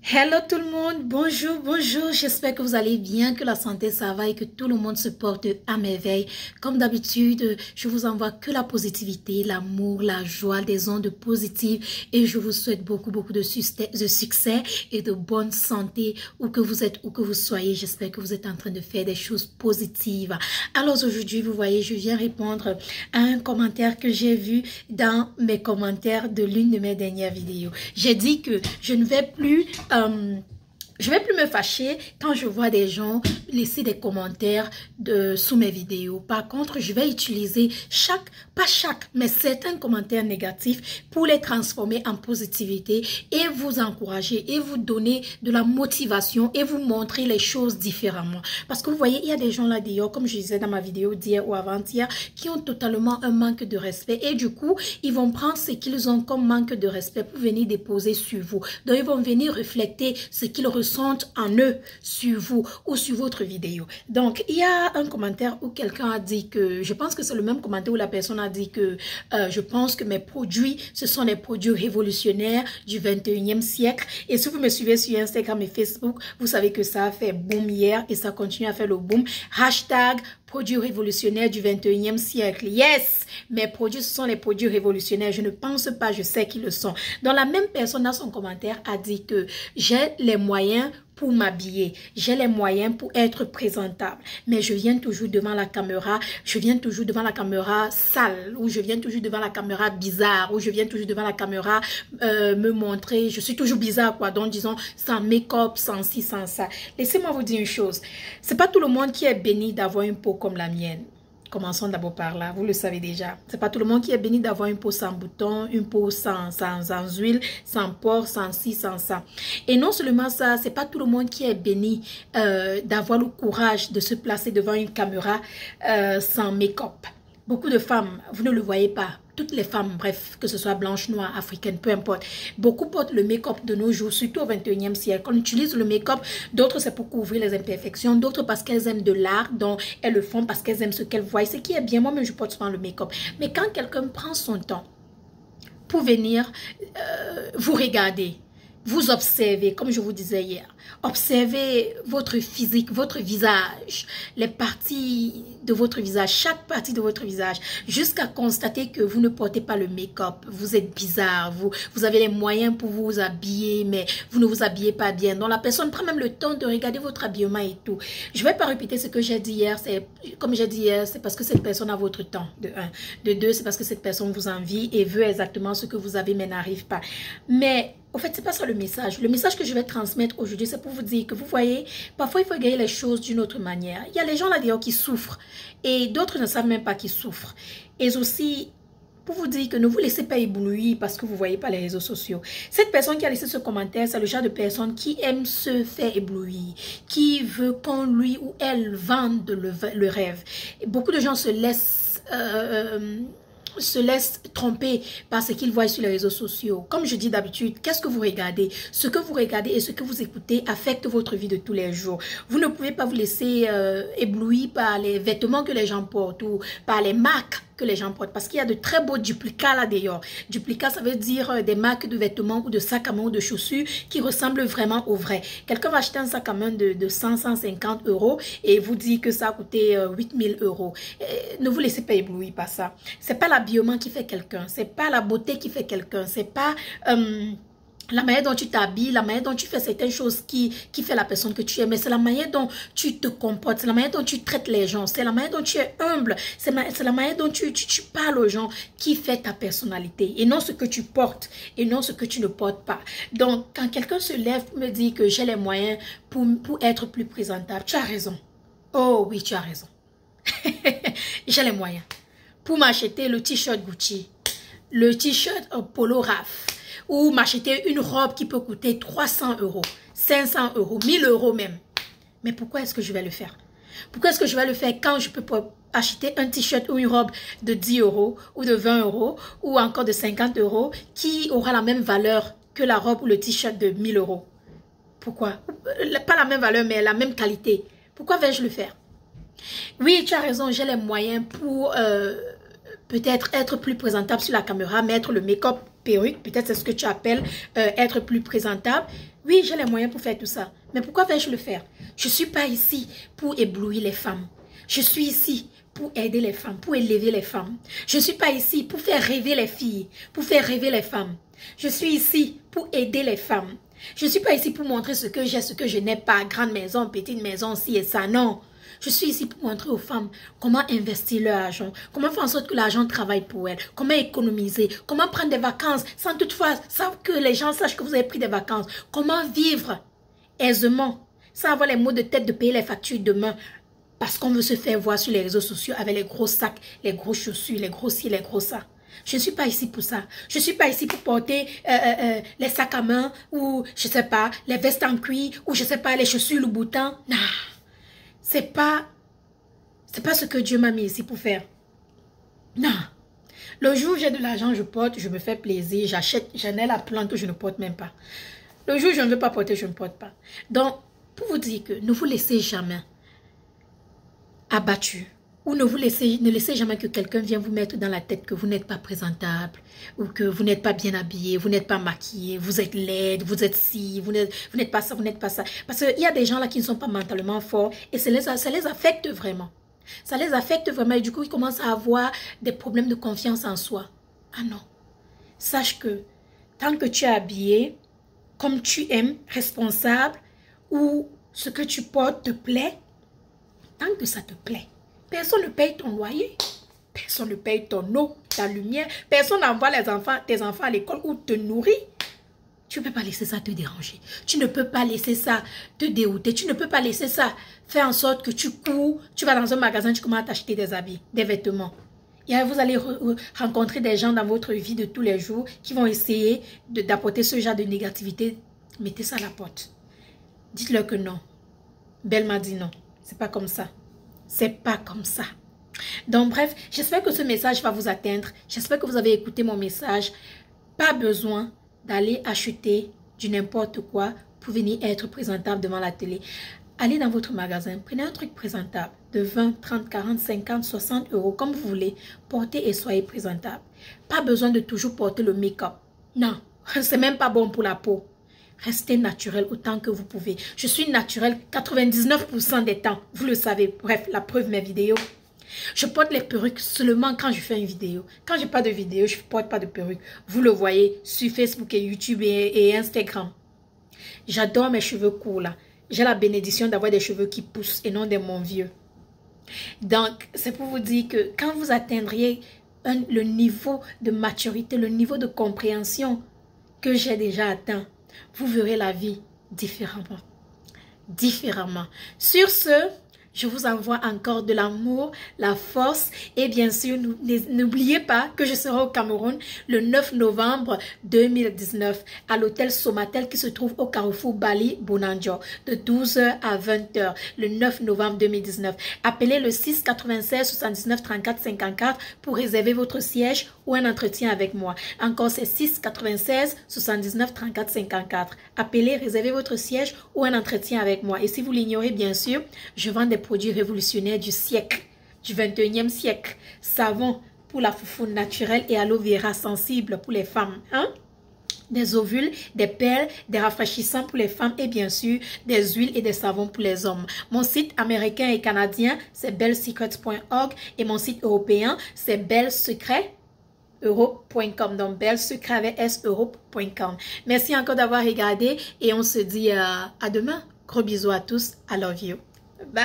Hello tout le monde, bonjour, bonjour, j'espère que vous allez bien, que la santé ça va et que tout le monde se porte à merveille. Comme d'habitude, je vous envoie que la positivité, l'amour, la joie, des ondes positives et je vous souhaite beaucoup de succès et de bonne santé où que vous êtes, où que vous soyez. J'espère que vous êtes en train de faire des choses positives. Alors aujourd'hui, vous voyez, je viens répondre à un commentaire que j'ai vu dans mes commentaires de l'une de mes dernières vidéos. J'ai dit que je ne vais plus me fâcher quand je vois des gens laisser des commentaires sous mes vidéos. Par contre, je vais utiliser mais certains commentaires négatifs pour les transformer en positivité et vous encourager et vous donner de la motivation et vous montrer les choses différemment. Parce que vous voyez, il y a des gens là d'ailleurs, comme je disais dans ma vidéo d'hier ou avant-hier, qui ont totalement un manque de respect et du coup, ils vont prendre ce qu'ils ont comme manque de respect pour venir déposer sur vous. Donc, ils vont venir refléter ce qu'ils ressentent en eux sur vous ou sur votre vidéo. Donc, il y a un commentaire où quelqu'un a dit que, je pense que c'est le même commentaire où la personne a dit que je pense que mes produits, ce sont les produits révolutionnaires du 21e siècle. Et si vous me suivez sur Instagram et Facebook, vous savez que ça a fait boom hier et ça continue à faire le boom. Hashtag produits révolutionnaires du 21e siècle. Yes! Mes produits, ce sont les produits révolutionnaires. Je ne pense pas, je sais qu'ils le sont. Donc, la même personne dans son commentaire a dit que j'ai les moyens pour m'habiller. J'ai les moyens pour être présentable. Mais je viens toujours devant la caméra. Je viens toujours devant la caméra sale. Ou je viens toujours devant la caméra bizarre. Ou je viens toujours devant la caméra me montrer. Je suis toujours bizarre, quoi. Donc, disons, sans make-up, sans ci, sans ça. Laissez-moi vous dire une chose. C'est pas tout le monde qui est béni d'avoir une peau comme la mienne. Commençons d'abord par là, vous le savez déjà. C'est pas tout le monde qui est béni d'avoir une peau sans boutons, une peau sans huile, sans pores, sans ci, sans ça. Et non seulement ça, c'est pas tout le monde qui est béni d'avoir le courage de se placer devant une caméra sans make-up. Beaucoup de femmes, vous ne le voyez pas. Toutes les femmes, bref, que ce soit blanche, noire, africaine, peu importe. Beaucoup portent le make-up de nos jours, surtout au 21e siècle. On utilise le make-up, d'autres c'est pour couvrir les imperfections, d'autres parce qu'elles aiment de l'art, donc elles le font parce qu'elles aiment ce qu'elles voient. Ce qui est bien, moi-même je porte souvent le make-up. Mais quand quelqu'un prend son temps pour venir vous regarder, vous observez, comme je vous disais hier, observez votre physique, votre visage, les parties de votre visage, chaque partie de votre visage, jusqu'à constater que vous ne portez pas le make-up, vous êtes bizarre, vous avez les moyens pour vous habiller, mais vous ne vous habillez pas bien. Donc la personne prend même le temps de regarder votre habillement et tout. Je ne vais pas répéter ce que j'ai dit hier, comme j'ai dit hier, c'est parce que cette personne a votre temps, de un. De deux, c'est parce que cette personne vous envie et veut exactement ce que vous avez, mais n'arrive pas. Mais en fait, c'est pas ça le message. Le message que je vais transmettre aujourd'hui, c'est pour vous dire que vous voyez, parfois il faut regarder les choses d'une autre manière. Il y a les gens là d'ailleurs qui souffrent et d'autres ne savent même pas qu'ils souffrent. Et aussi, pour vous dire que ne vous laissez pas éblouir parce que vous ne voyez pas les réseaux sociaux. Cette personne qui a laissé ce commentaire, c'est le genre de personne qui aime se faire éblouir, qui veut qu'on lui ou elle vende le rêve. Et beaucoup de gens se laissent tromper par ce qu'ils voient sur les réseaux sociaux. Comme je dis d'habitude, qu'est-ce que vous regardez? Ce que vous regardez et ce que vous écoutez affecte votre vie de tous les jours. Vous ne pouvez pas vous laisser éblouir par les vêtements que les gens portent ou par les marques que les gens portent. Parce qu'il y a de très beaux duplicats là d'ailleurs. Duplicats, ça veut dire des marques de vêtements ou de sacs à main ou de chaussures qui ressemblent vraiment au vrai. Quelqu'un va acheter un sac à main de 100-150 euros et vous dit que ça a coûté 8000 euros. Ne vous laissez pas éblouir par ça. C'est pas l'habillement qui fait quelqu'un. C'est pas la beauté qui fait quelqu'un. C'est pas la manière dont tu t'habilles, la manière dont tu fais certaines choses qui fait la personne que tu es, mais c'est la manière dont tu te comportes, c'est la manière dont tu traites les gens, c'est la manière dont tu es humble, c'est la manière dont tu parles aux gens qui fait ta personnalité et non ce que tu portes et non ce que tu ne portes pas. Donc, quand quelqu'un se lève pour me dire que j'ai les moyens pour être plus présentable, tu as raison. Oh oui, tu as raison. J'ai les moyens pour m'acheter le t-shirt Gucci, le t-shirt Polo Ralph, ou m'acheter une robe qui peut coûter 300 euros, 500 euros, 1000 euros même. Mais pourquoi est-ce que je vais le faire? Pourquoi est-ce que je vais le faire quand je peux acheter un t-shirt ou une robe de 10 euros ou de 20 euros ou encore de 50 euros qui aura la même valeur que la robe ou le t-shirt de 1000 euros? Pourquoi? Pas la même valeur, mais la même qualité. Pourquoi vais-je le faire? Oui, tu as raison, j'ai les moyens pour peut-être être plus présentable sur la caméra, mettre le make-up, perruque, peut-être c'est ce que tu appelles être plus présentable. Oui, j'ai les moyens pour faire tout ça. Mais pourquoi vais-je le faire? Je ne suis pas ici pour éblouir les femmes. Je suis ici pour aider les femmes, pour élever les femmes. Je ne suis pas ici pour faire rêver les filles, pour faire rêver les femmes. Je suis ici pour aider les femmes. Je ne suis pas ici pour montrer ce que j'ai, ce que je n'ai pas. Grande maison, petite maison, ci et ça. Non. Je suis ici pour montrer aux femmes comment investir leur argent, comment faire en sorte que l'argent travaille pour elles, comment économiser, comment prendre des vacances sans toutefois que les gens sachent que vous avez pris des vacances, comment vivre aisément sans avoir les maux de tête de payer les factures demain parce qu'on veut se faire voir sur les réseaux sociaux avec les gros sacs, les grosses chaussures, les gros ci, les gros ça. Je ne suis pas ici pour ça. Je ne suis pas ici pour porter les sacs à main ou, je ne sais pas, les vestes en cuir ou, je ne sais pas, les chaussures Louboutin. Non. C'est pas ce que Dieu m'a mis ici pour faire. Non. Le jour où j'ai de l'argent, je porte, je me fais plaisir, j'achète, j'en ai la plante que je ne porte même pas. Le jour où je ne veux pas porter, je ne porte pas. Donc, pour vous dire que ne vous laissez jamais abattu. Ou ne laissez jamais que quelqu'un vienne vous mettre dans la tête que vous n'êtes pas présentable, ou que vous n'êtes pas bien habillé, vous n'êtes pas maquillé, vous êtes laide, vous êtes ci, vous n'êtes pas ça, vous n'êtes pas ça. Parce qu'il y a des gens là qui ne sont pas mentalement forts et ça les affecte vraiment. Ça les affecte vraiment et du coup, ils commencent à avoir des problèmes de confiance en soi. Ah non. Sache que tant que tu es habillé, comme tu aimes, responsable, ou ce que tu portes te plaît, tant que ça te plaît, personne ne paye ton loyer. Personne ne paye ton eau, ta lumière. Personne n'envoie tes enfants à l'école ou te nourrit. Tu ne peux pas laisser ça te déranger. Tu ne peux pas laisser ça te dérouter. Tu ne peux pas laisser ça faire en sorte que tu cours, tu vas dans un magasin, tu commences à t'acheter des habits, des vêtements. Et vous allez rencontrer des gens dans votre vie de tous les jours qui vont essayer d'apporter ce genre de négativité. Mettez ça à la porte. Dites-leur que non. Belle m'a dit non. C'est pas comme ça. C'est pas comme ça. Donc bref, j'espère que ce message va vous atteindre. J'espère que vous avez écouté mon message. Pas besoin d'aller acheter du n'importe quoi pour venir être présentable devant la télé. Allez dans votre magasin, prenez un truc présentable de 20, 30, 40, 50, 60 euros, comme vous voulez. Portez et soyez présentable. Pas besoin de toujours porter le make-up. Non, c'est même pas bon pour la peau. Restez naturel autant que vous pouvez. Je suis naturelle 99% des temps. Vous le savez. Bref, la preuve, mes vidéos. Je porte les perruques seulement quand je fais une vidéo. Quand je n'ai pas de vidéo, je ne porte pas de perruque. Vous le voyez sur Facebook et YouTube et Instagram. J'adore mes cheveux courts là. J'ai la bénédiction d'avoir des cheveux qui poussent et non des mon vieux. Donc, c'est pour vous dire que quand vous atteindriez le niveau de maturité, le niveau de compréhension que j'ai déjà atteint, vous verrez la vie différemment. Différemment. Sur ce, je vous envoie encore de l'amour, la force et bien sûr, n'oubliez pas que je serai au Cameroun le 9 novembre 2019 à l'hôtel Somatel qui se trouve au Carrefour Bali Bonanjo de 12h à 20h le 9 novembre 2019. Appelez le 6 96 79 34 54 pour réserver votre siège ou un entretien avec moi. Encore c'est 6 96 79 34 54. Appelez, réservez votre siège ou un entretien avec moi. Et si vous l'ignorez bien sûr, je vends des produits révolutionnaires du siècle, du 21e siècle. Savon pour la foufou naturelle et aloe vera sensible pour les femmes. Hein? Des ovules, des perles, des rafraîchissants pour les femmes et bien sûr des huiles et des savons pour les hommes. Mon site américain et canadien, c'est bellesecrets.org et mon site européen, c'est bellesecrets.com. Donc bellesecrets avec s-europe.com. Merci encore d'avoir regardé et on se dit à demain. Gros bisous à tous. I love you. Bye.